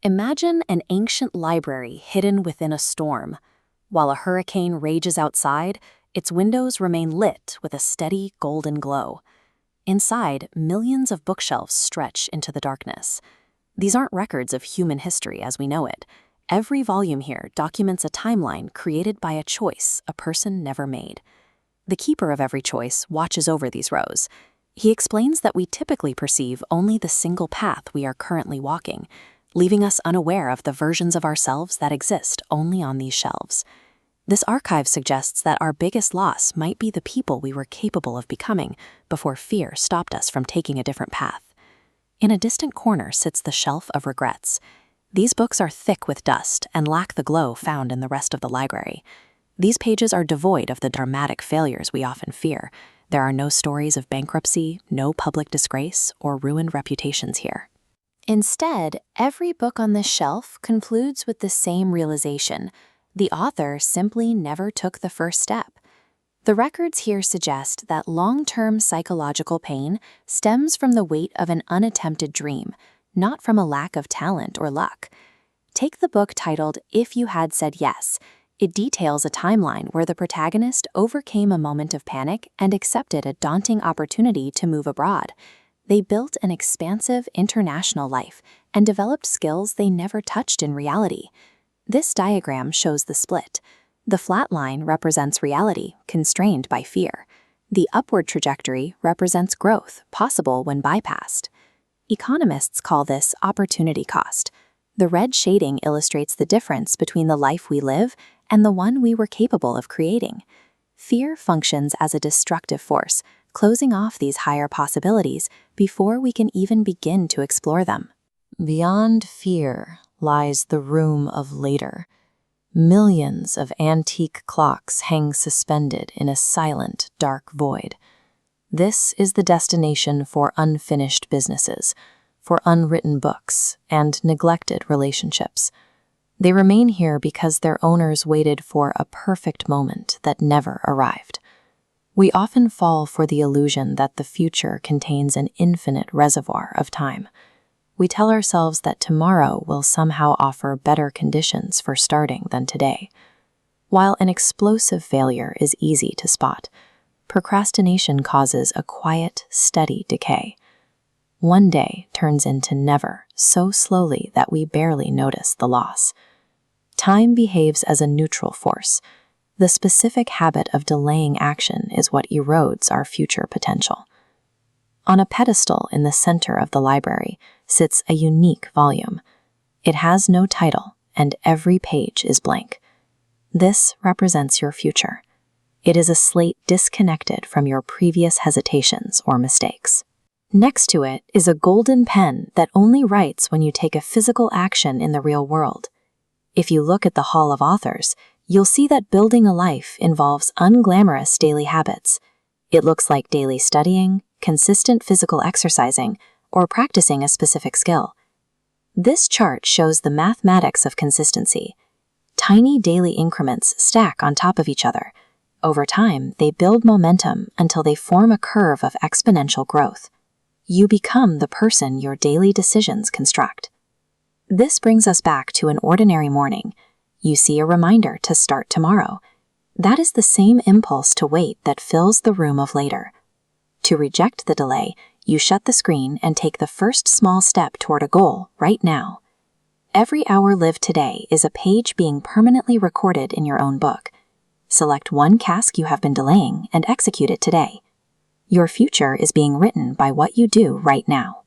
Imagine an ancient library hidden within a storm. While a hurricane rages outside, its windows remain lit with a steady golden glow. Inside, millions of bookshelves stretch into the darkness. These aren't records of human history as we know it. Every volume here documents a timeline created by a choice a person never made. The keeper of every choice watches over these rows. He explains that we typically perceive only the single path we are currently walking, leaving us unaware of the versions of ourselves that exist only on these shelves. This archive suggests that our biggest loss might be the people we were capable of becoming before fear stopped us from taking a different path. In a distant corner sits the shelf of regrets. These books are thick with dust and lack the glow found in the rest of the library. These pages are devoid of the dramatic failures we often fear. There are no stories of bankruptcy, no public disgrace, or ruined reputations here. Instead, every book on this shelf concludes with the same realization: the author simply never took the first step. The records here suggest that long-term psychological pain stems from the weight of an unattempted dream, not from a lack of talent or luck. Take the book titled If You Had Said Yes. It details a timeline where the protagonist overcame a moment of panic and accepted a daunting opportunity to move abroad. They built an expansive international life and developed skills they never touched in reality. This diagram shows the split. The flat line represents reality, constrained by fear. The upward trajectory represents growth, possible when bypassed. Economists call this opportunity cost. The red shading illustrates the difference between the life we live and the one we were capable of creating. Fear functions as a destructive force, closing off these higher possibilities before we can even begin to explore them. Beyond fear lies the room of later. Millions of antique clocks hang suspended in a silent, dark void. This is the destination for unfinished businesses, for unwritten books, and neglected relationships. They remain here because their owners waited for a perfect moment that never arrived. We often fall for the illusion that the future contains an infinite reservoir of time. We tell ourselves that tomorrow will somehow offer better conditions for starting than today. While an explosive failure is easy to spot, procrastination causes a quiet, steady decay. One day turns into never, so slowly that we barely notice the loss. Time behaves as a neutral force. The specific habit of delaying action is what erodes our future potential. On a pedestal in the center of the library sits a unique volume. It has no title, and every page is blank. This represents your future. It is a slate disconnected from your previous hesitations or mistakes. Next to it is a golden pen that only writes when you take a physical action in the real world. If you look at the Hall of Authors, you'll see that building a life involves unglamorous daily habits. It looks like daily studying, consistent physical exercising, or practicing a specific skill. This chart shows the mathematics of consistency. Tiny daily increments stack on top of each other. Over time, they build momentum until they form a curve of exponential growth. You become the person your daily decisions construct. This brings us back to an ordinary morning. You see a reminder to start tomorrow. That is the same impulse to wait that fills the room of later. To reject the delay, you shut the screen and take the first small step toward a goal right now. Every hour lived today is a page being permanently recorded in your own book. Select one task you have been delaying and execute it today. Your future is being written by what you do right now.